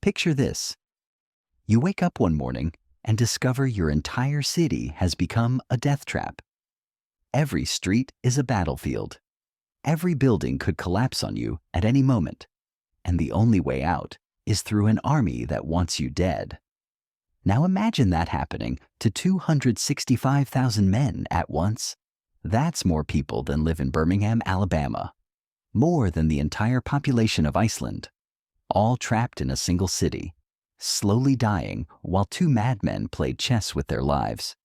Picture this. You wake up one morning and discover your entire city has become a death trap. Every street is a battlefield. Every building could collapse on you at any moment, and the only way out is through an army that wants you dead. Now imagine that happening to 265,000 men at once. That's more people than live in Birmingham, Alabama. More than the entire population of Iceland, all trapped in a single city, slowly dying while two madmen played chess with their lives.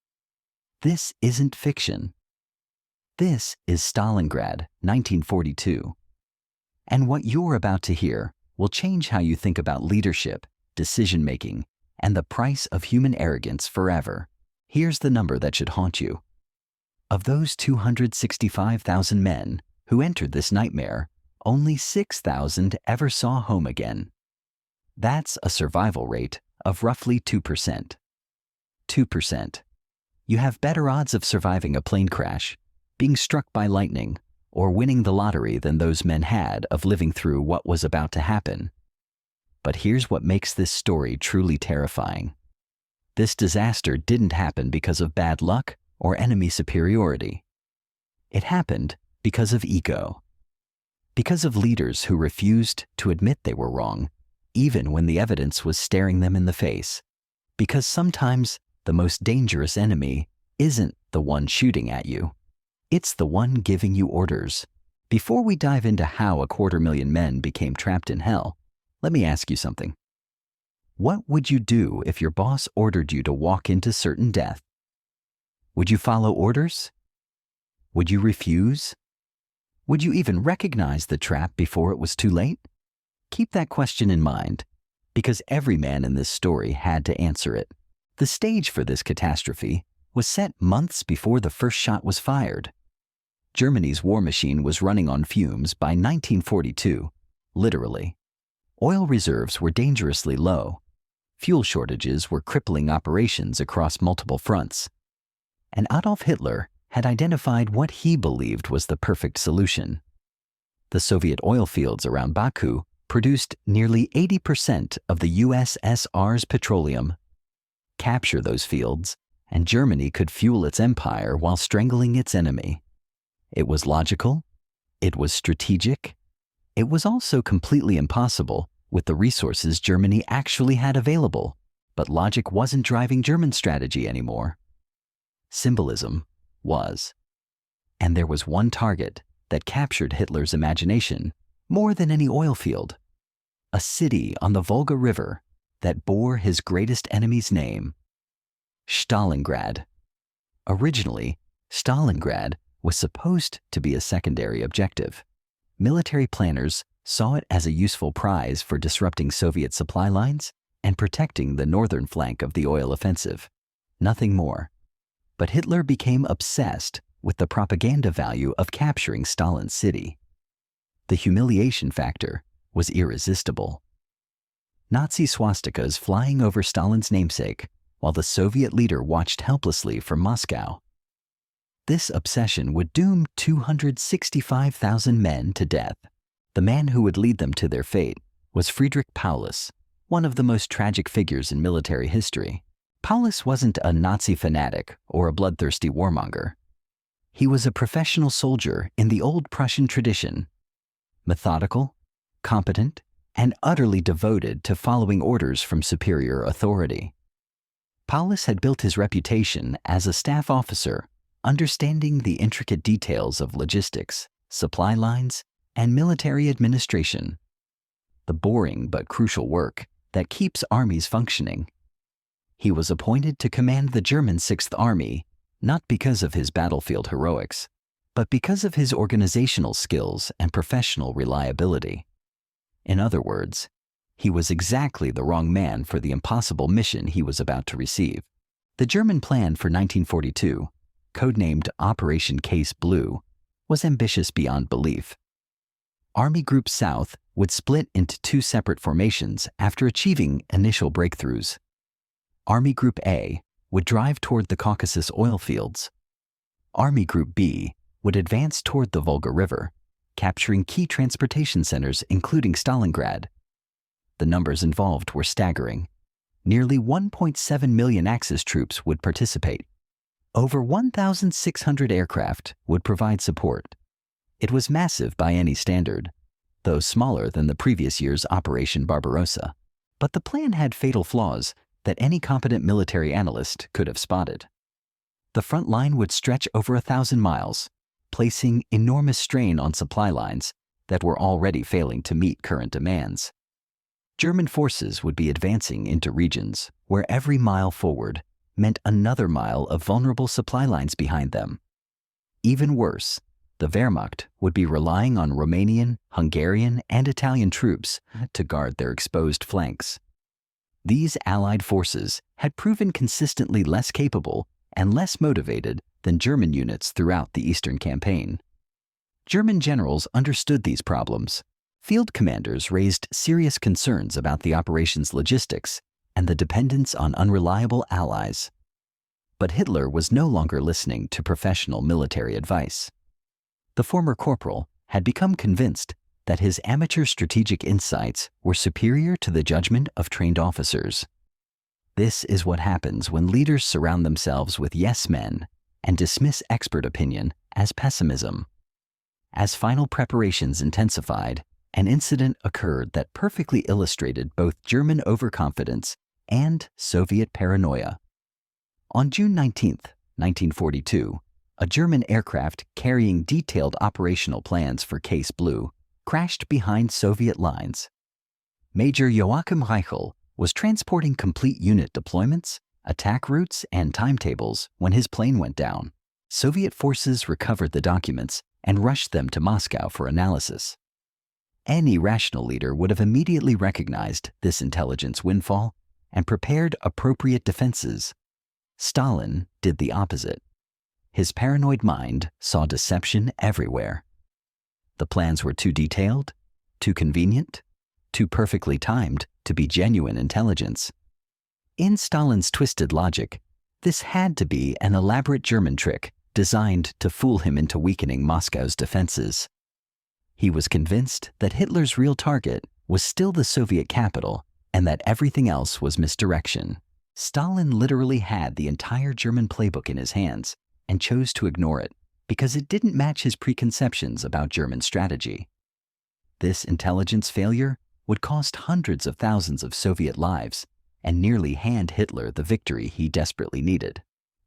This isn't fiction. This is Stalingrad, 1942. And what you're about to hear will change how you think about leadership, decision-making, and the price of human arrogance forever. Here's the number that should haunt you. Of those 265,000 men who entered this nightmare, only 6,000 ever saw home again. That's a survival rate of roughly 2%. 2%. You have better odds of surviving a plane crash, being struck by lightning, or winning the lottery than those men had of living through what was about to happen. But here's what makes this story truly terrifying. This disaster didn't happen because of bad luck or enemy superiority. It happened because of ego. Because of leaders who refused to admit they were wrong, even when the evidence was staring them in the face. Because sometimes the most dangerous enemy isn't the one shooting at you. It's the one giving you orders. Before we dive into how 250,000 men became trapped in hell, let me ask you something. What would you do if your boss ordered you to walk into certain death? Would you follow orders? Would you refuse? Would you even recognize the trap before it was too late? Keep that question in mind, because every man in this story had to answer it. The stage for this catastrophe was set months before the first shot was fired. Germany's war machine was running on fumes by 1942, literally. Oil reserves were dangerously low. Fuel shortages were crippling operations across multiple fronts. And Adolf Hitler had identified what he believed was the perfect solution. The Soviet oil fields around Baku produced nearly 80% of the USSR's petroleum. Capture those fields, and Germany could fuel its empire while strangling its enemy. It was logical, it was strategic, it was also completely impossible with the resources Germany actually had available, but logic wasn't driving German strategy anymore. Symbolism was. And there was one target that captured Hitler's imagination more than any oil field. A city on the Volga River that bore his greatest enemy's name. Stalingrad. Originally, Stalingrad was supposed to be a secondary objective. Military planners saw it as a useful prize for disrupting Soviet supply lines and protecting the northern flank of the oil offensive. Nothing more. But Hitler became obsessed with the propaganda value of capturing Stalin's city. The humiliation factor was irresistible. Nazi swastikas flying over Stalin's namesake while the Soviet leader watched helplessly from Moscow. This obsession would doom 265,000 men to death. The man who would lead them to their fate was Friedrich Paulus, one of the most tragic figures in military history. Paulus wasn't a Nazi fanatic or a bloodthirsty warmonger. He was a professional soldier in the old Prussian tradition, methodical, competent, and utterly devoted to following orders from superior authority. Paulus had built his reputation as a staff officer, understanding the intricate details of logistics, supply lines, and military administration. The boring but crucial work that keeps armies functioning. He was appointed to command the German Sixth Army, not because of his battlefield heroics, but because of his organizational skills and professional reliability. In other words, he was exactly the wrong man for the impossible mission he was about to receive. The German plan for 1942, codenamed Operation Case Blue, was ambitious beyond belief. Army Group South would split into two separate formations after achieving initial breakthroughs. Army Group A would drive toward the Caucasus oil fields. Army Group B would advance toward the Volga River, capturing key transportation centers including Stalingrad. The numbers involved were staggering. Nearly 1.7 million Axis troops would participate. Over 1,600 aircraft would provide support. It was massive by any standard, though smaller than the previous year's Operation Barbarossa. But the plan had fatal flaws that any competent military analyst could have spotted. The front line would stretch over 1,000 miles, placing enormous strain on supply lines that were already failing to meet current demands. German forces would be advancing into regions where every mile forward meant another mile of vulnerable supply lines behind them. Even worse, the Wehrmacht would be relying on Romanian, Hungarian, and Italian troops to guard their exposed flanks. These Allied forces had proven consistently less capable and less motivated than German units throughout the Eastern Campaign. German generals understood these problems. Field commanders raised serious concerns about the operation's logistics and the dependence on unreliable allies. But Hitler was no longer listening to professional military advice. The former corporal had become convinced that his amateur strategic insights were superior to the judgment of trained officers. This is what happens when leaders surround themselves with yes men and dismiss expert opinion as pessimism. As final preparations intensified, an incident occurred that perfectly illustrated both German overconfidence and Soviet paranoia. On June 19, 1942, a German aircraft carrying detailed operational plans for Case Blue crashed behind Soviet lines. Major Joachim Reichel was transporting complete unit deployments, attack routes, and timetables when his plane went down. Soviet forces recovered the documents and rushed them to Moscow for analysis. Any rational leader would have immediately recognized this intelligence windfall and prepared appropriate defenses. Stalin did the opposite. His paranoid mind saw deception everywhere. The plans were too detailed, too convenient, too perfectly timed to be genuine intelligence. In Stalin's twisted logic, this had to be an elaborate German trick designed to fool him into weakening Moscow's defenses. He was convinced that Hitler's real target was still the Soviet capital and that everything else was misdirection. Stalin literally had the entire German playbook in his hands and chose to ignore it because it didn't match his preconceptions about German strategy. This intelligence failure would cost hundreds of thousands of Soviet lives and nearly hand Hitler the victory he desperately needed.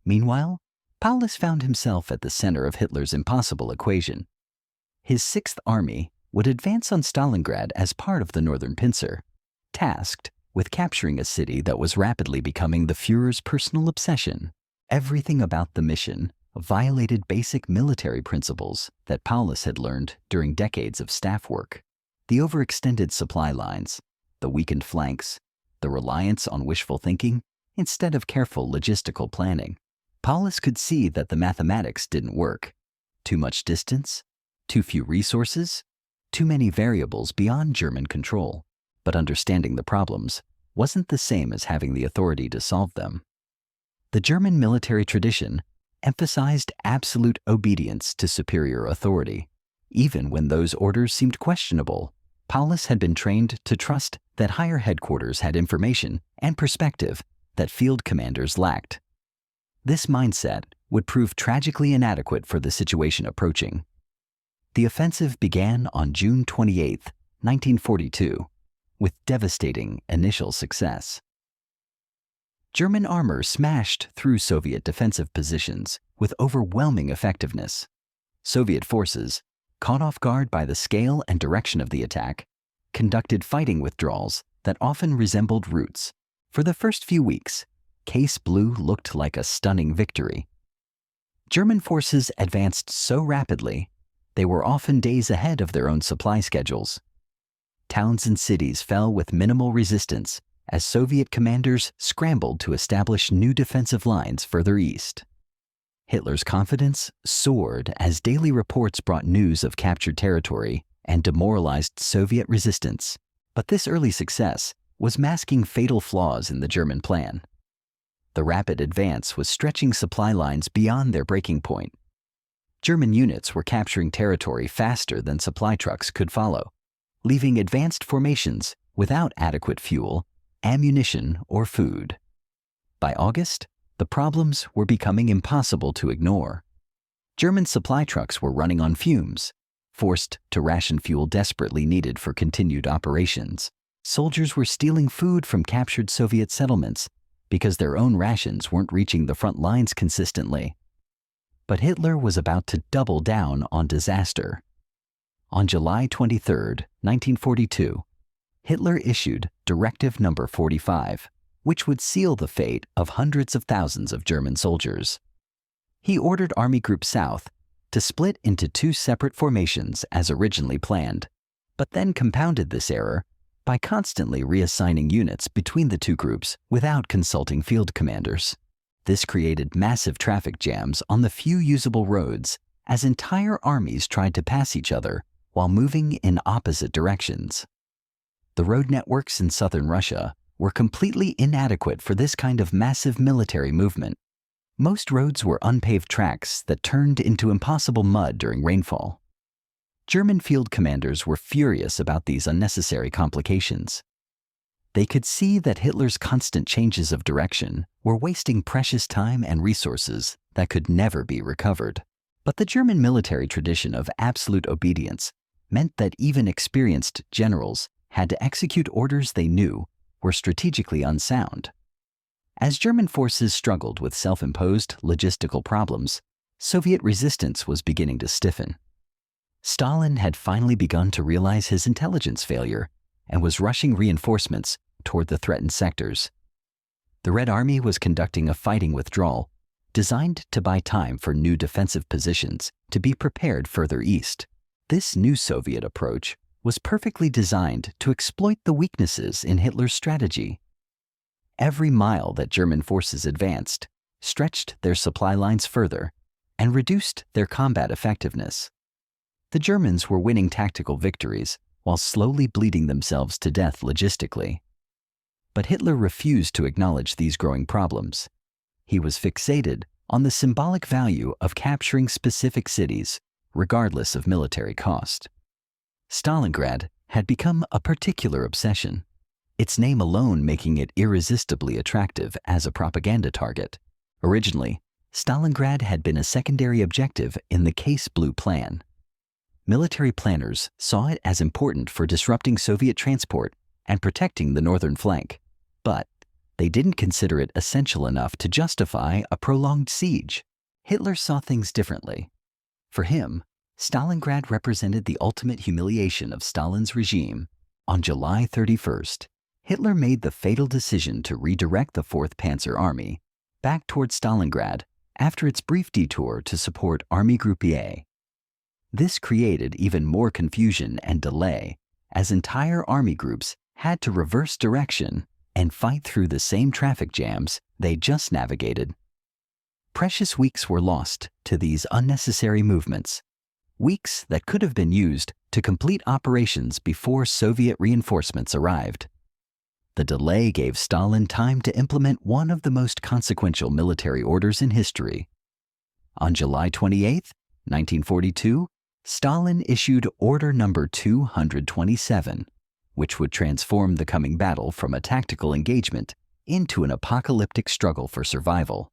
Meanwhile, Paulus found himself at the center of Hitler's impossible equation. His Sixth Army would advance on Stalingrad as part of the Northern Pincer, tasked with capturing a city that was rapidly becoming the Führer's personal obsession. Everything about the mission violated basic military principles that Paulus had learned during decades of staff work. The overextended supply lines, the weakened flanks, the reliance on wishful thinking instead of careful logistical planning. Paulus could see that the mathematics didn't work. Too much distance, too few resources, too many variables beyond German control. But understanding the problems wasn't the same as having the authority to solve them. The German military tradition emphasized absolute obedience to superior authority. Even when those orders seemed questionable, Paulus had been trained to trust that higher headquarters had information and perspective that field commanders lacked. This mindset would prove tragically inadequate for the situation approaching. The offensive began on June 28, 1942, with devastating initial success. German armor smashed through Soviet defensive positions with overwhelming effectiveness. Soviet forces, caught off guard by the scale and direction of the attack, conducted fighting withdrawals that often resembled routes. For the first few weeks, Case Blue looked like a stunning victory. German forces advanced so rapidly, they were often days ahead of their own supply schedules. Towns and cities fell with minimal resistance as Soviet commanders scrambled to establish new defensive lines further east. Hitler's confidence soared as daily reports brought news of captured territory and demoralized Soviet resistance. But this early success was masking fatal flaws in the German plan. The rapid advance was stretching supply lines beyond their breaking point. German units were capturing territory faster than supply trucks could follow, leaving advanced formations without adequate fuel, ammunition, or food. By August, the problems were becoming impossible to ignore. German supply trucks were running on fumes, forced to ration fuel desperately needed for continued operations. Soldiers were stealing food from captured Soviet settlements because their own rations weren't reaching the front lines consistently. But Hitler was about to double down on disaster. On July 23, 1942, Hitler issued Directive No. 45, which would seal the fate of hundreds of thousands of German soldiers. He ordered Army Group South to split into two separate formations as originally planned, but then compounded this error by constantly reassigning units between the two groups without consulting field commanders. This created massive traffic jams on the few usable roads as entire armies tried to pass each other while moving in opposite directions. The road networks in southern Russia were completely inadequate for this kind of massive military movement. Most roads were unpaved tracks that turned into impossible mud during rainfall. German field commanders were furious about these unnecessary complications. They could see that Hitler's constant changes of direction were wasting precious time and resources that could never be recovered. But the German military tradition of absolute obedience meant that even experienced generals had to execute orders they knew were strategically unsound. As German forces struggled with self-imposed logistical problems, Soviet resistance was beginning to stiffen. Stalin had finally begun to realize his intelligence failure and was rushing reinforcements toward the threatened sectors. The Red Army was conducting a fighting withdrawal designed to buy time for new defensive positions to be prepared further east. This new Soviet approach was perfectly designed to exploit the weaknesses in Hitler's strategy. Every mile that German forces advanced stretched their supply lines further and reduced their combat effectiveness. The Germans were winning tactical victories while slowly bleeding themselves to death logistically. But Hitler refused to acknowledge these growing problems. He was fixated on the symbolic value of capturing specific cities, regardless of military cost. Stalingrad had become a particular obsession, its name alone making it irresistibly attractive as a propaganda target. Originally, Stalingrad had been a secondary objective in the Case Blue Plan. Military planners saw it as important for disrupting Soviet transport and protecting the northern flank, but they didn't consider it essential enough to justify a prolonged siege. Hitler saw things differently. For him, Stalingrad represented the ultimate humiliation of Stalin's regime. On July 31st, Hitler made the fatal decision to redirect the 4th Panzer Army back toward Stalingrad after its brief detour to support Army Group A. This created even more confusion and delay, as entire army groups had to reverse direction and fight through the same traffic jams they just navigated. Precious weeks were lost to these unnecessary movements, weeks that could have been used to complete operations before Soviet reinforcements arrived. The delay gave Stalin time to implement one of the most consequential military orders in history. On July 28, 1942, Stalin issued Order No. 227, which would transform the coming battle from a tactical engagement into an apocalyptic struggle for survival.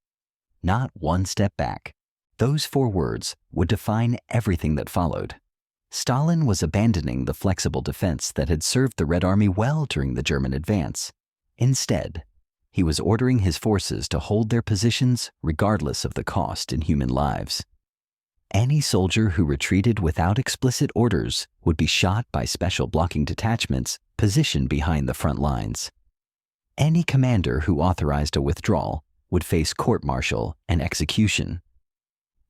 Not one step back. Those 4 words would define everything that followed. Stalin was abandoning the flexible defense that had served the Red Army well during the German advance. Instead, he was ordering his forces to hold their positions regardless of the cost in human lives. Any soldier who retreated without explicit orders would be shot by special blocking detachments positioned behind the front lines. Any commander who authorized a withdrawal would face court-martial and execution.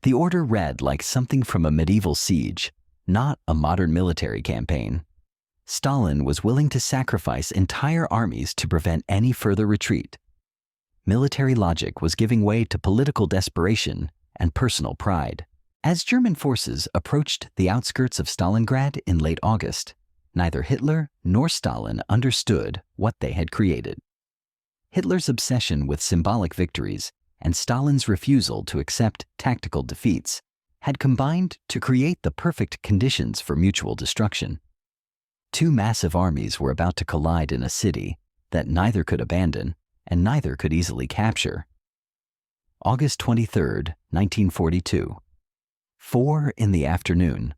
The order read like something from a medieval siege, not a modern military campaign. Stalin was willing to sacrifice entire armies to prevent any further retreat. Military logic was giving way to political desperation and personal pride. As German forces approached the outskirts of Stalingrad in late August, neither Hitler nor Stalin understood what they had created. Hitler's obsession with symbolic victories and Stalin's refusal to accept tactical defeats had combined to create the perfect conditions for mutual destruction. Two massive armies were about to collide in a city that neither could abandon and neither could easily capture. August 23, 1942. 4 in the afternoon.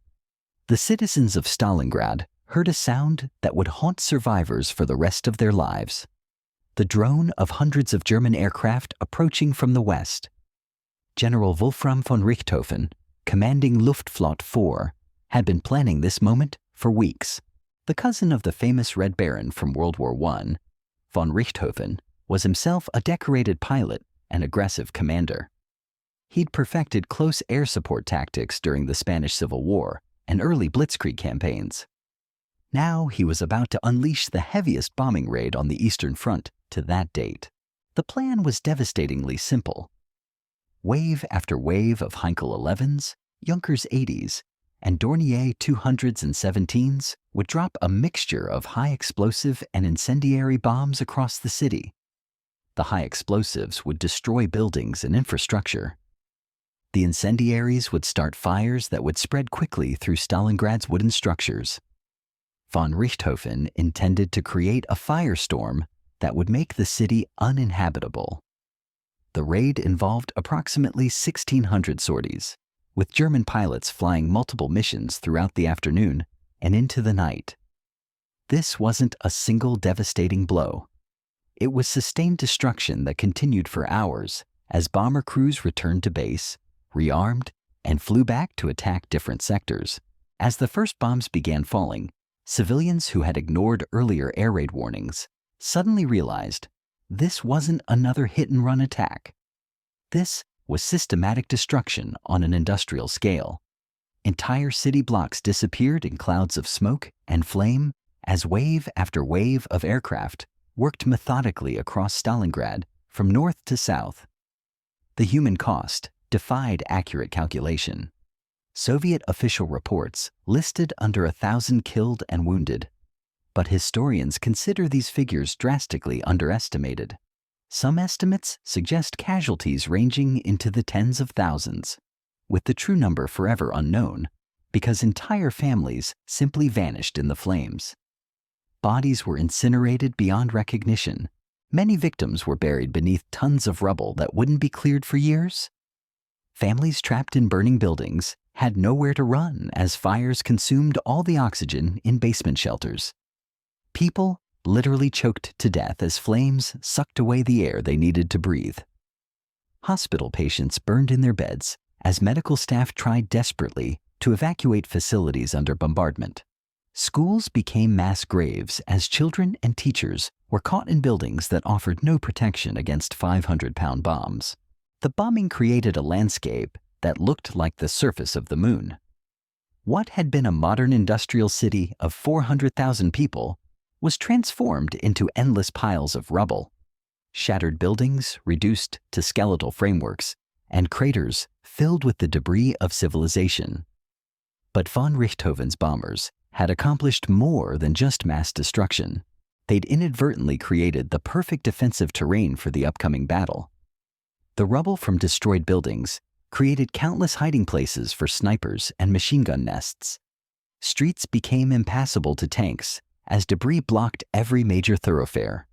The citizens of Stalingrad heard a sound that would haunt survivors for the rest of their lives. The drone of hundreds of German aircraft approaching from the west. General Wolfram von Richthofen, commanding Luftflotte 4, had been planning this moment for weeks. The cousin of the famous Red Baron from World War I, von Richthofen was himself a decorated pilot and aggressive commander. He'd perfected close air support tactics during the Spanish Civil War and early blitzkrieg campaigns. Now he was about to unleash the heaviest bombing raid on the Eastern Front to that date. The plan was devastatingly simple. Wave after wave of Heinkel 11s, Junkers 80s, and Dornier 200s and 17s would drop a mixture of high explosive and incendiary bombs across the city. The high explosives would destroy buildings and infrastructure. The incendiaries would start fires that would spread quickly through Stalingrad's wooden structures. Von Richthofen intended to create a firestorm that would make the city uninhabitable. The raid involved approximately 1,600 sorties, with German pilots flying multiple missions throughout the afternoon and into the night. This wasn't a single devastating blow. It was sustained destruction that continued for hours as bomber crews returned to base, rearmed, and flew back to attack different sectors. As the first bombs began falling, civilians who had ignored earlier air raid warnings suddenly realized this wasn't another hit-and-run attack. This was systematic destruction on an industrial scale. Entire city blocks disappeared in clouds of smoke and flame as wave after wave of aircraft worked methodically across Stalingrad from north to south. The human cost defied accurate calculation. Soviet official reports listed under 1,000 killed and wounded, but historians consider these figures drastically underestimated. Some estimates suggest casualties ranging into the tens of thousands, with the true number forever unknown, because entire families simply vanished in the flames. Bodies were incinerated beyond recognition. Many victims were buried beneath tons of rubble that wouldn't be cleared for years. Families trapped in burning buildings had nowhere to run as fires consumed all the oxygen in basement shelters. People literally choked to death as flames sucked away the air they needed to breathe. Hospital patients burned in their beds as medical staff tried desperately to evacuate facilities under bombardment. Schools became mass graves as children and teachers were caught in buildings that offered no protection against 500-pound bombs. The bombing created a landscape that looked like the surface of the moon. What had been a modern industrial city of 400,000 people was transformed into endless piles of rubble. Shattered buildings reduced to skeletal frameworks, and craters filled with the debris of civilization. But von Richthofen's bombers had accomplished more than just mass destruction. They'd inadvertently created the perfect defensive terrain for the upcoming battle. The rubble from destroyed buildings created countless hiding places for snipers and machine gun nests. Streets became impassable to tanks as debris blocked every major thoroughfare.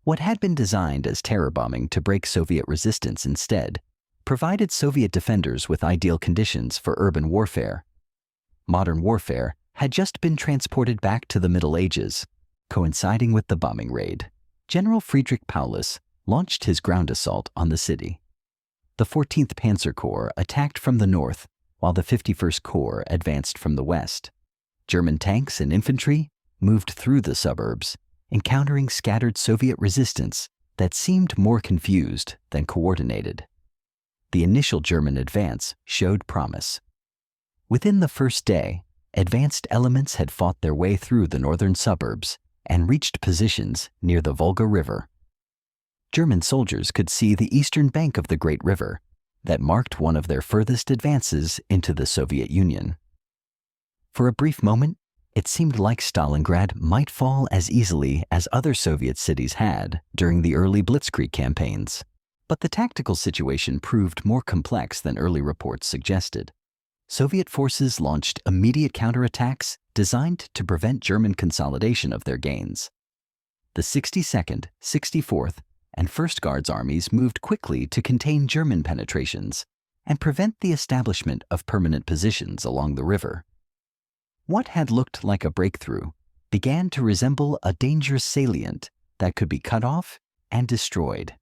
What had been designed as terror bombing to break Soviet resistance instead provided Soviet defenders with ideal conditions for urban warfare. Modern warfare had just been transported back to the Middle Ages, coinciding with the bombing raid. General Friedrich Paulus launched his ground assault on the city. The 14th Panzer Corps attacked from the north, while the 51st Corps advanced from the west. German tanks and infantry moved through the suburbs, encountering scattered Soviet resistance that seemed more confused than coordinated. The initial German advance showed promise. Within the first day, advanced elements had fought their way through the northern suburbs and reached positions near the Volga River. German soldiers could see the eastern bank of the Great River that marked one of their furthest advances into the Soviet Union. For a brief moment, it seemed like Stalingrad might fall as easily as other Soviet cities had during the early blitzkrieg campaigns. But the tactical situation proved more complex than early reports suggested. Soviet forces launched immediate counterattacks designed to prevent German consolidation of their gains. The 62nd, 64th, and 1st Guards armies moved quickly to contain German penetrations and prevent the establishment of permanent positions along the river. What had looked like a breakthrough began to resemble a dangerous salient that could be cut off and destroyed.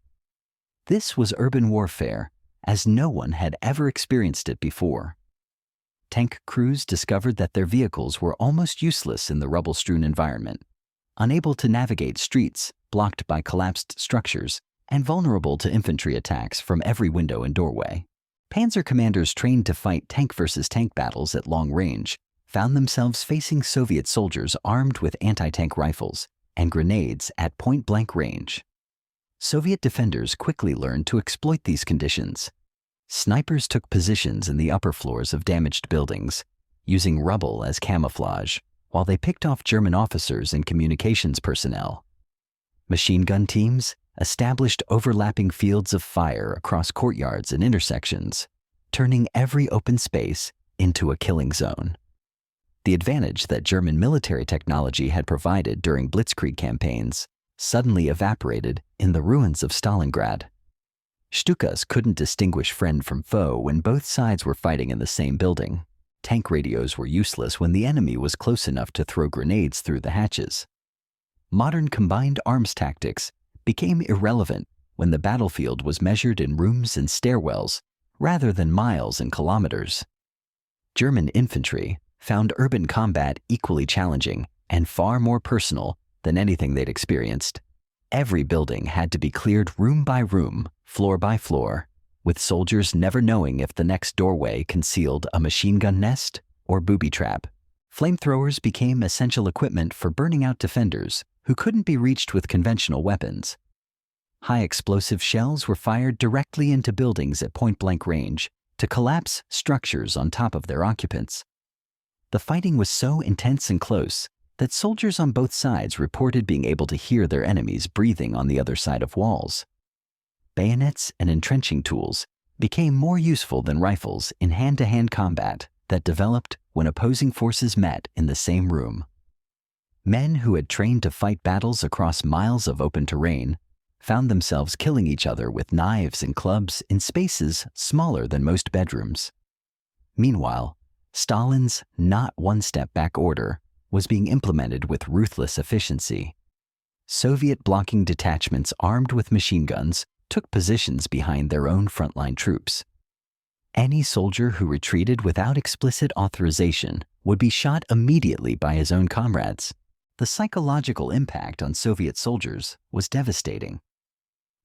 This was urban warfare, as no one had ever experienced it before. Tank crews discovered that their vehicles were almost useless in the rubble-strewn environment, unable to navigate streets blocked by collapsed structures, and vulnerable to infantry attacks from every window and doorway. Panzer commanders trained to fight tank versus tank battles at long range found themselves facing Soviet soldiers armed with anti-tank rifles and grenades at point-blank range. Soviet defenders quickly learned to exploit these conditions. Snipers took positions in the upper floors of damaged buildings, using rubble as camouflage, while they picked off German officers and communications personnel. Machine gun teams established overlapping fields of fire across courtyards and intersections, turning every open space into a killing zone. The advantage that German military technology had provided during blitzkrieg campaigns suddenly evaporated in the ruins of Stalingrad. Stukas couldn't distinguish friend from foe when both sides were fighting in the same building. Tank radios were useless when the enemy was close enough to throw grenades through the hatches. Modern combined arms tactics became irrelevant when the battlefield was measured in rooms and stairwells rather than miles and kilometers. German infantry found urban combat equally challenging and far more personal than anything they'd experienced. Every building had to be cleared room by room, floor by floor, with soldiers never knowing if the next doorway concealed a machine gun nest or booby trap. Flamethrowers became essential equipment for burning out defenders who couldn't be reached with conventional weapons. High explosive shells were fired directly into buildings at point-blank range to collapse structures on top of their occupants. The fighting was so intense and close that soldiers on both sides reported being able to hear their enemies breathing on the other side of walls. Bayonets and entrenching tools became more useful than rifles in hand-to-hand combat that developed when opposing forces met in the same room. Men who had trained to fight battles across miles of open terrain found themselves killing each other with knives and clubs in spaces smaller than most bedrooms. Meanwhile, Stalin's not one-step-back order was being implemented with ruthless efficiency. Soviet blocking detachments armed with machine guns took positions behind their own frontline troops. Any soldier who retreated without explicit authorization would be shot immediately by his own comrades. The psychological impact on Soviet soldiers was devastating.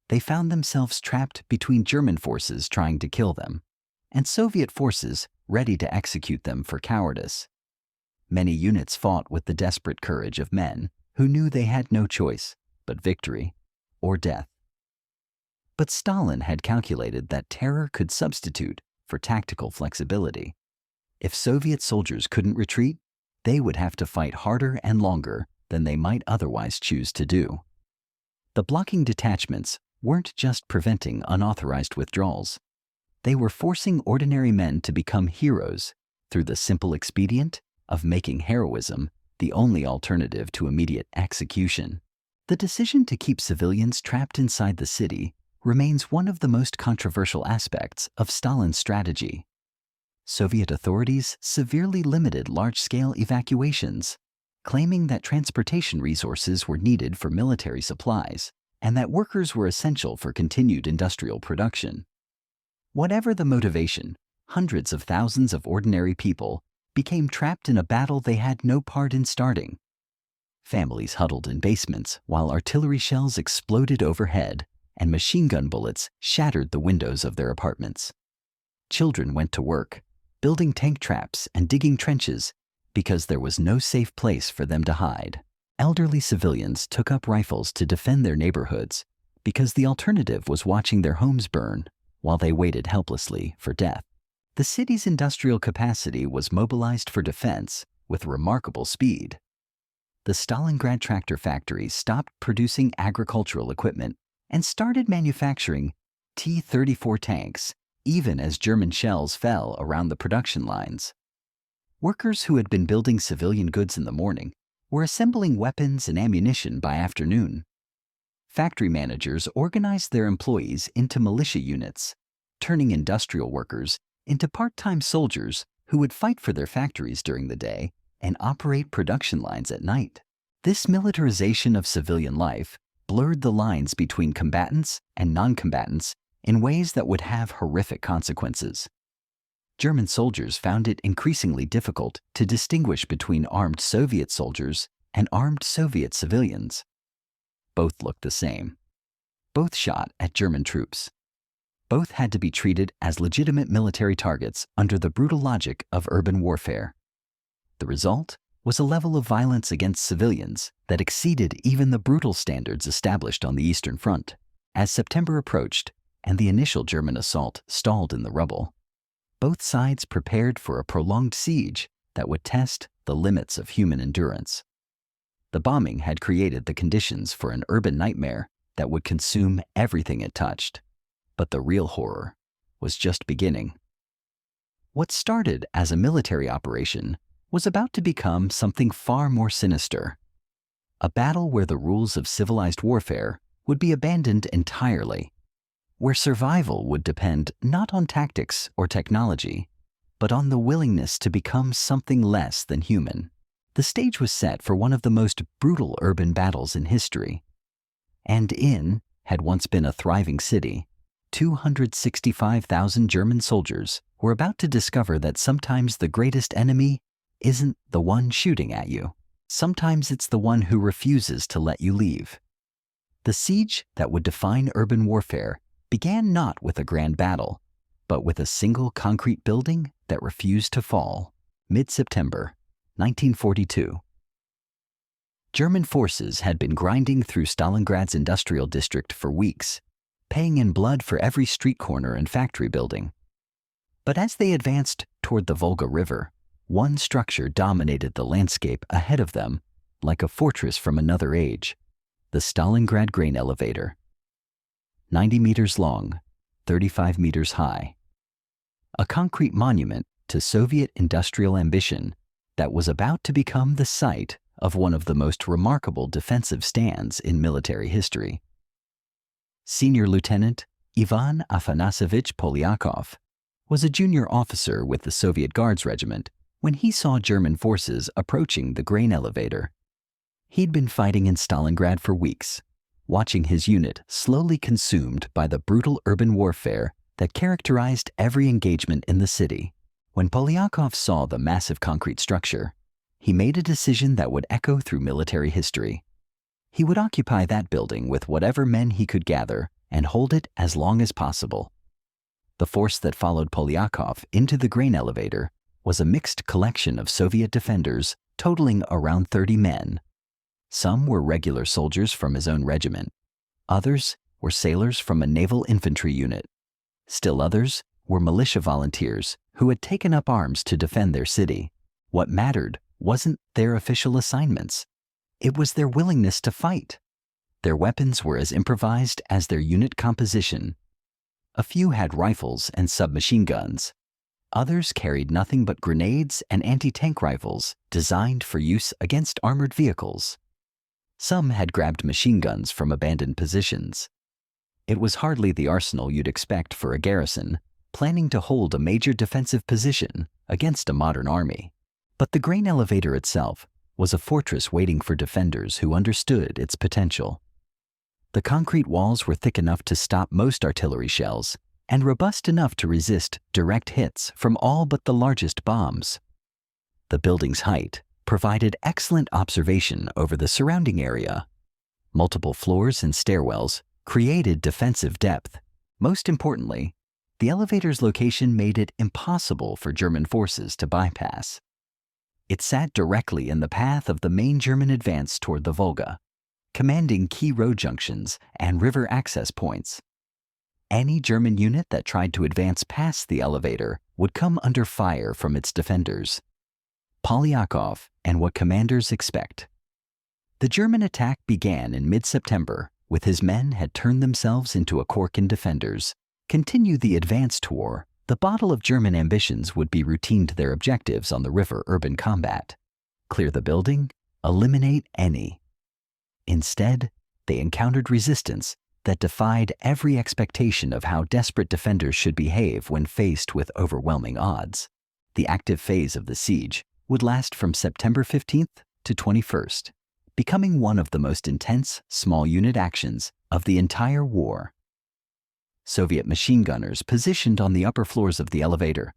They found themselves trapped between German forces trying to kill them and Soviet forces ready to execute them for cowardice. Many units fought with the desperate courage of men who knew they had no choice but victory or death. But Stalin had calculated that terror could substitute for tactical flexibility. If Soviet soldiers couldn't retreat, they would have to fight harder and longer than they might otherwise choose to do. The blocking detachments weren't just preventing unauthorized withdrawals. They were forcing ordinary men to become heroes through the simple expedient of making heroism the only alternative to immediate execution. The decision to keep civilians trapped inside the city remains one of the most controversial aspects of Stalin's strategy. Soviet authorities severely limited large-scale evacuations, claiming that transportation resources were needed for military supplies and that workers were essential for continued industrial production. Whatever the motivation, hundreds of thousands of ordinary people became trapped in a battle they had no part in starting. Families huddled in basements while artillery shells exploded overhead and machine gun bullets shattered the windows of their apartments. Children went to work, building tank traps and digging trenches because there was no safe place for them to hide. Elderly civilians took up rifles to defend their neighborhoods because the alternative was watching their homes burn while they waited helplessly for death. The city's industrial capacity was mobilized for defense with remarkable speed. The Stalingrad tractor factories stopped producing agricultural equipment and started manufacturing T-34 tanks, even as German shells fell around the production lines. Workers who had been building civilian goods in the morning were assembling weapons and ammunition by afternoon. Factory managers organized their employees into militia units, turning industrial workers into part-time soldiers who would fight for their factories during the day and operate production lines at night. This militarization of civilian life blurred the lines between combatants and non-combatants in ways that would have horrific consequences. German soldiers found it increasingly difficult to distinguish between armed Soviet soldiers and armed Soviet civilians. Both looked the same. Both shot at German troops. Both had to be treated as legitimate military targets under the brutal logic of urban warfare. The result was a level of violence against civilians that exceeded even the brutal standards established on the Eastern Front. As September approached and the initial German assault stalled in the rubble, both sides prepared for a prolonged siege that would test the limits of human endurance. The bombing had created the conditions for an urban nightmare that would consume everything it touched. But the real horror was just beginning. What started as a military operation was about to become something far more sinister. A battle where the rules of civilized warfare would be abandoned entirely, where survival would depend not on tactics or technology, but on the willingness to become something less than human. The stage was set for one of the most brutal urban battles in history. And in had once been a thriving city, 265,000 German soldiers were about to discover that sometimes the greatest enemy isn't the one shooting at you. Sometimes it's the one who refuses to let you leave. The siege that would define urban warfare began not with a grand battle, but with a single concrete building that refused to fall. Mid-September 1942. German forces had been grinding through Stalingrad's industrial district for weeks, paying in blood for every street corner and factory building. But as they advanced toward the Volga River, one structure dominated the landscape ahead of them like a fortress from another age, the Stalingrad grain elevator. 90 meters long, 35 meters high. A concrete monument to Soviet industrial ambition that was about to become the site of one of the most remarkable defensive stands in military history. Senior Lieutenant Ivan Afanasovich Polyakov was a junior officer with the Soviet Guards Regiment when he saw German forces approaching the grain elevator. He'd been fighting in Stalingrad for weeks, watching his unit slowly consumed by the brutal urban warfare that characterized every engagement in the city. When Polyakov saw the massive concrete structure, he made a decision that would echo through military history. He would occupy that building with whatever men he could gather and hold it as long as possible. The force that followed Polyakov into the grain elevator was a mixed collection of Soviet defenders totaling around 30 men. Some were regular soldiers from his own regiment. Others were sailors from a naval infantry unit. Still others were militia volunteers who had taken up arms to defend their city. What mattered wasn't their official assignments. It was their willingness to fight. Their weapons were as improvised as their unit composition. A few had rifles and submachine guns. Others carried nothing but grenades and anti-tank rifles designed for use against armored vehicles. Some had grabbed machine guns from abandoned positions. It was hardly the arsenal you'd expect for a garrison planning to hold a major defensive position against a modern army. But the grain elevator itself was a fortress waiting for defenders who understood its potential. The concrete walls were thick enough to stop most artillery shells and robust enough to resist direct hits from all but the largest bombs. The building's height provided excellent observation over the surrounding area. Multiple floors and stairwells created defensive depth. Most importantly, the elevator's location made it impossible for German forces to bypass. It sat directly in the path of the main German advance toward the Volga, commanding key road junctions and river access points. Any German unit that tried to advance past the elevator would come under fire from its defenders. Polyakov and what commanders expect. The German attack began in mid-September, with his men had turned themselves into a Korkin defenders. Continue the advance tour The bottle of German ambitions would be routine to their objectives on the river-urban combat. Clear the building, eliminate any. Instead, they encountered resistance that defied every expectation of how desperate defenders should behave when faced with overwhelming odds. The active phase of the siege would last from September 15th to 21st, becoming one of the most intense small unit actions of the entire war. Soviet machine gunners positioned on the upper floors of the elevator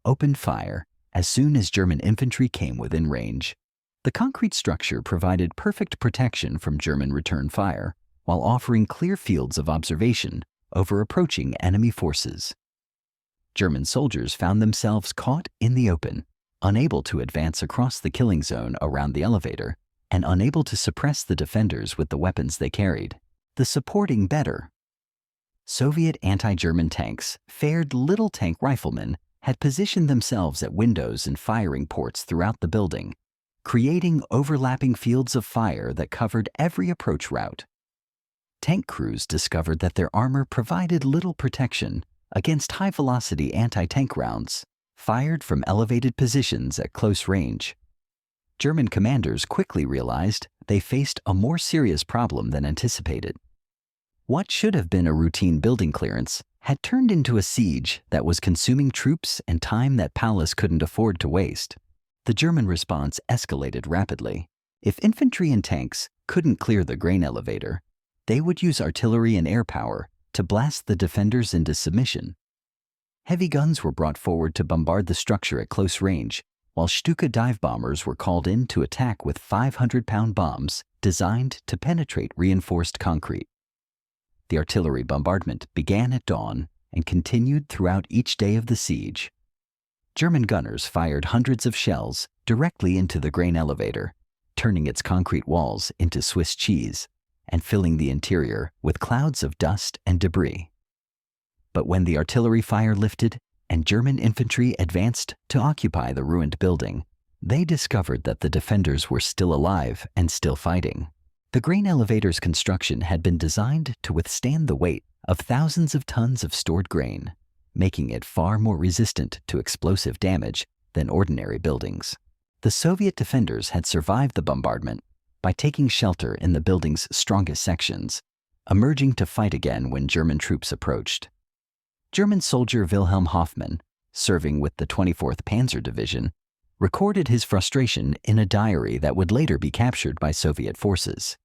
opened fire as soon as German infantry came within range. The concrete structure provided perfect protection from German return fire, while offering clear fields of observation over approaching enemy forces. German soldiers found themselves caught in the open, unable to advance across the killing zone around the elevator, and unable to suppress the defenders with the weapons they carried. The supporting better. Soviet anti-German tanks, fared little tank riflemen, had positioned themselves at windows and firing ports throughout the building, creating overlapping fields of fire that covered every approach route. Tank crews discovered that their armor provided little protection against high-velocity anti-tank rounds fired from elevated positions at close range. German commanders quickly realized they faced a more serious problem than anticipated. What should have been a routine building clearance had turned into a siege that was consuming troops and time that Paulus couldn't afford to waste. The German response escalated rapidly. If infantry and tanks couldn't clear the grain elevator, they would use artillery and air power to blast the defenders into submission. Heavy guns were brought forward to bombard the structure at close range, while Stuka dive bombers were called in to attack with 500-pound bombs designed to penetrate reinforced concrete. The artillery bombardment began at dawn and continued throughout each day of the siege. German gunners fired hundreds of shells directly into the grain elevator, turning its concrete walls into Swiss cheese and filling the interior with clouds of dust and debris. But when the artillery fire lifted and German infantry advanced to occupy the ruined building, they discovered that the defenders were still alive and still fighting. The grain elevator's construction had been designed to withstand the weight of thousands of tons of stored grain, making it far more resistant to explosive damage than ordinary buildings. The Soviet defenders had survived the bombardment by taking shelter in the building's strongest sections, emerging to fight again when German troops approached. German soldier Wilhelm Hoffmann, serving with the 24th Panzer Division, recorded his frustration in a diary that would later be captured by Soviet forces.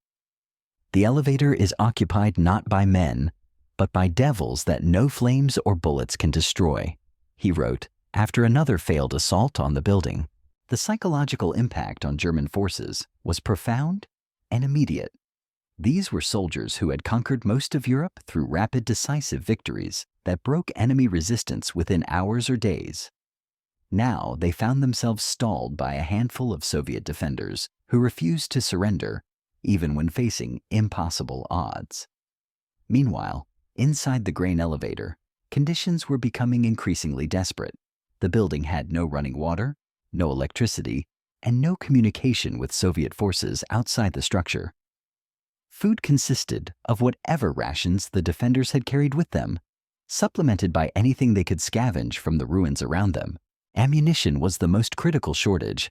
"The elevator is occupied not by men, but by devils that no flames or bullets can destroy," he wrote after another failed assault on the building. The psychological impact on German forces was profound and immediate. These were soldiers who had conquered most of Europe through rapid, decisive victories that broke enemy resistance within hours or days. Now they found themselves stalled by a handful of Soviet defenders who refused to surrender, even when facing impossible odds. Meanwhile, inside the grain elevator, conditions were becoming increasingly desperate. The building had no running water, no electricity, and no communication with Soviet forces outside the structure. Food consisted of whatever rations the defenders had carried with them, supplemented by anything they could scavenge from the ruins around them. Ammunition was the most critical shortage.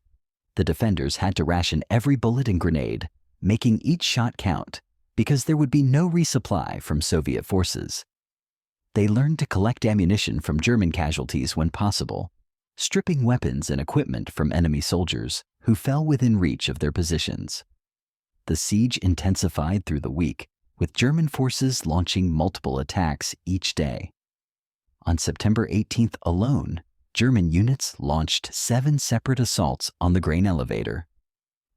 The defenders had to ration every bullet and grenade, making each shot count, because there would be no resupply from Soviet forces. They learned to collect ammunition from German casualties when possible, stripping weapons and equipment from enemy soldiers who fell within reach of their positions. The siege intensified through the week, with German forces launching multiple attacks each day. On September 18th alone, German units launched 7 separate assaults on the grain elevator.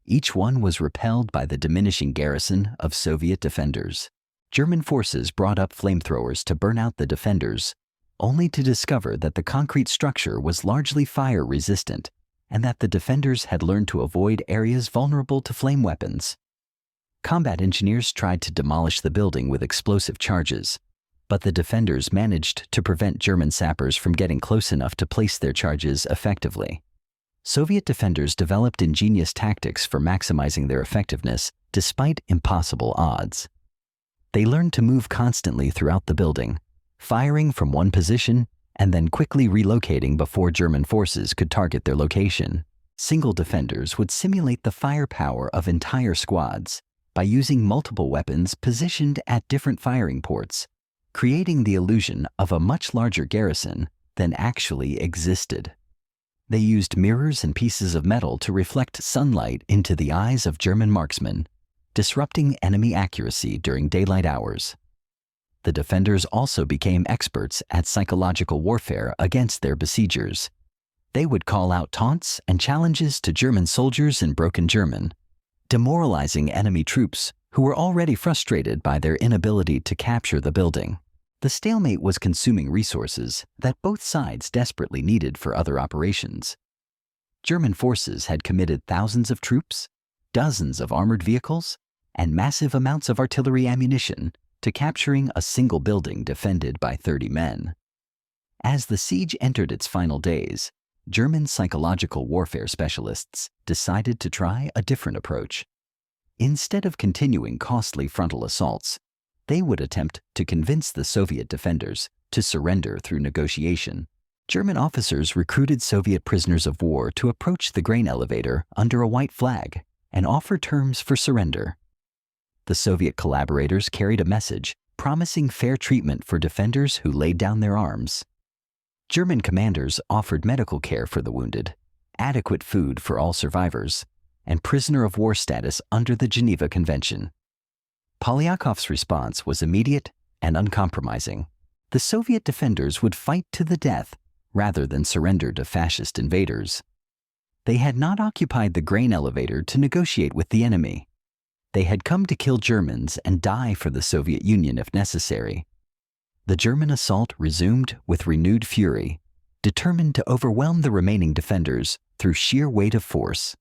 Each one was repelled by the diminishing garrison of Soviet defenders. German forces brought up flamethrowers to burn out the defenders, only to discover that the concrete structure was largely fire-resistant and that the defenders had learned to avoid areas vulnerable to flame weapons. Combat engineers tried to demolish the building with explosive charges, but the defenders managed to prevent German sappers from getting close enough to place their charges effectively. Soviet defenders developed ingenious tactics for maximizing their effectiveness despite impossible odds. They learned to move constantly throughout the building, firing from one position and then quickly relocating before German forces could target their location. Single defenders would simulate the firepower of entire squads by using multiple weapons positioned at different firing ports, creating the illusion of a much larger garrison than actually existed. They used mirrors and pieces of metal to reflect sunlight into the eyes of German marksmen, disrupting enemy accuracy during daylight hours. The defenders also became experts at psychological warfare against their besiegers. They would call out taunts and challenges to German soldiers in broken German, demoralizing enemy troops who were already frustrated by their inability to capture the building. The stalemate was consuming resources that both sides desperately needed for other operations. German forces had committed thousands of troops, dozens of armored vehicles, and massive amounts of artillery ammunition to capturing a single building defended by 30 men. As the siege entered its final days, German psychological warfare specialists decided to try a different approach. Instead of continuing costly frontal assaults, they would attempt to convince the Soviet defenders to surrender through negotiation. German officers recruited Soviet prisoners of war to approach the grain elevator under a white flag and offer terms for surrender. The Soviet collaborators carried a message promising fair treatment for defenders who laid down their arms. German commanders offered medical care for the wounded, adequate food for all survivors, and prisoner of war status under the Geneva Convention. Polyakov's response was immediate and uncompromising. The Soviet defenders would fight to the death rather than surrender to fascist invaders. They had not occupied the grain elevator to negotiate with the enemy. They had come to kill Germans and die for the Soviet Union if necessary. The German assault resumed with renewed fury, determined to overwhelm the remaining defenders through sheer weight of force.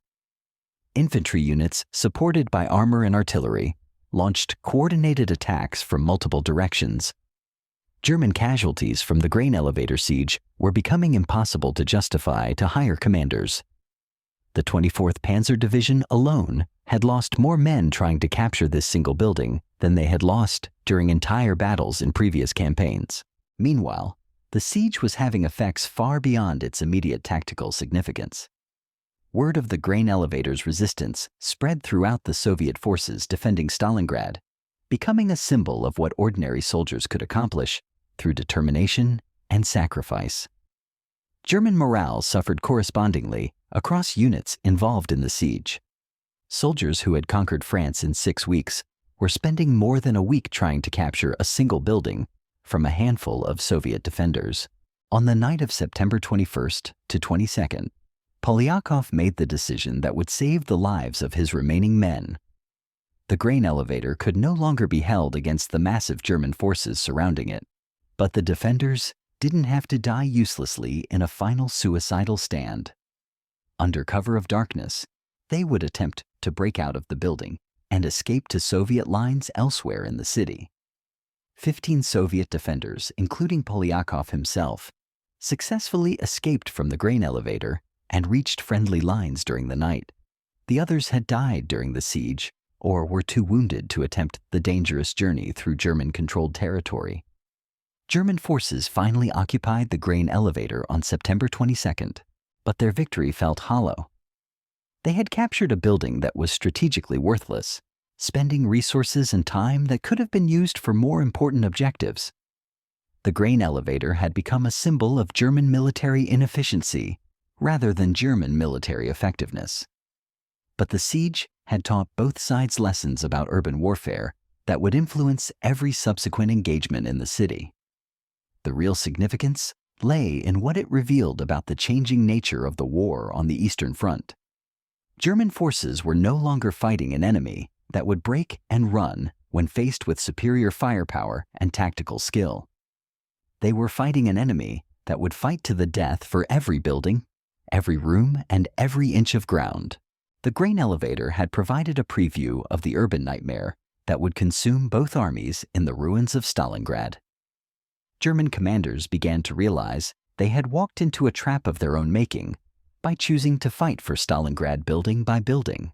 Infantry units, supported by armor and artillery, launched coordinated attacks from multiple directions. German casualties from the grain elevator siege were becoming impossible to justify to higher commanders. The 24th Panzer Division alone had lost more men trying to capture this single building than they had lost during entire battles in previous campaigns. Meanwhile, the siege was having effects far beyond its immediate tactical significance. Word of the grain elevator's resistance spread throughout the Soviet forces defending Stalingrad, becoming a symbol of what ordinary soldiers could accomplish through determination and sacrifice. German morale suffered correspondingly across units involved in the siege. Soldiers who had conquered France in 6 weeks were spending more than a week trying to capture a single building from a handful of Soviet defenders. On the night of September 21st to 22nd, Polyakov made the decision that would save the lives of his remaining men. The grain elevator could no longer be held against the massive German forces surrounding it, but the defenders didn't have to die uselessly in a final suicidal stand. Under cover of darkness, they would attempt to break out of the building and escape to Soviet lines elsewhere in the city. 15 Soviet defenders, including Polyakov himself, successfully escaped from the grain elevator and reached friendly lines during the night. The others had died during the siege or were too wounded to attempt the dangerous journey through German-controlled territory. German forces finally occupied the grain elevator on September 22nd, but their victory felt hollow. They had captured a building that was strategically worthless, spending resources and time that could have been used for more important objectives. The grain elevator had become a symbol of German military inefficiency rather than German military effectiveness. But the siege had taught both sides lessons about urban warfare that would influence every subsequent engagement in the city. The real significance lay in what it revealed about the changing nature of the war on the Eastern Front. German forces were no longer fighting an enemy that would break and run when faced with superior firepower and tactical skill. They were fighting an enemy that would fight to the death for every building, every room, and every inch of ground. The grain elevator had provided a preview of the urban nightmare that would consume both armies in the ruins of Stalingrad. German commanders began to realize they had walked into a trap of their own making by choosing to fight for Stalingrad building by building.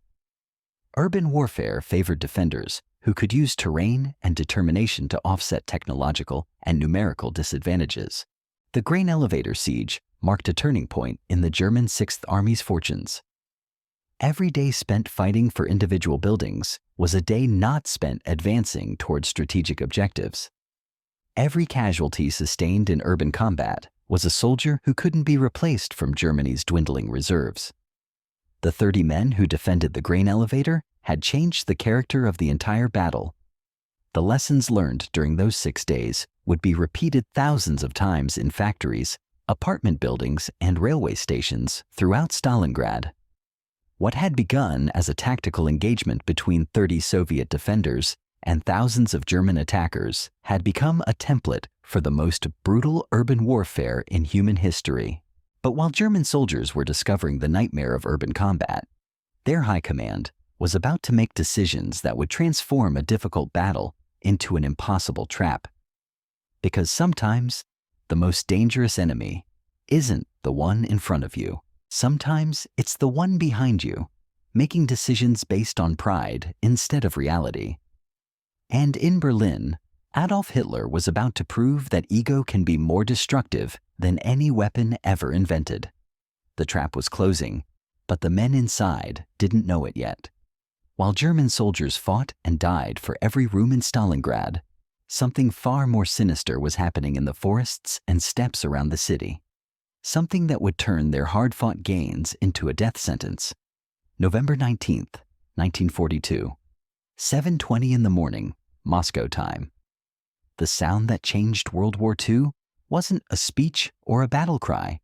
Urban warfare favored defenders who could use terrain and determination to offset technological and numerical disadvantages. The grain elevator siege marked a turning point in the German Sixth Army's fortunes. Every day spent fighting for individual buildings was a day not spent advancing toward strategic objectives. Every casualty sustained in urban combat was a soldier who couldn't be replaced from Germany's dwindling reserves. The 30 men who defended the grain elevator had changed the character of the entire battle. The lessons learned during those 6 days would be repeated thousands of times in factories, apartment buildings, and railway stations throughout Stalingrad. What had begun as a tactical engagement between 30 Soviet defenders and thousands of German attackers had become a template for the most brutal urban warfare in human history. But while German soldiers were discovering the nightmare of urban combat, their high command was about to make decisions that would transform a difficult battle into an impossible trap. Because sometimes the most dangerous enemy isn't the one in front of you. Sometimes it's the one behind you, making decisions based on pride instead of reality. And in Berlin, Adolf Hitler was about to prove that ego can be more destructive than any weapon ever invented. The trap was closing, but the men inside didn't know it yet. While German soldiers fought and died for every room in Stalingrad, something far more sinister was happening in the forests and steppes around the city. Something that would turn their hard-fought gains into a death sentence. November 19th, 1942, 7:20 in the morning, Moscow time. The sound that changed World War II wasn't a speech or a battle cry.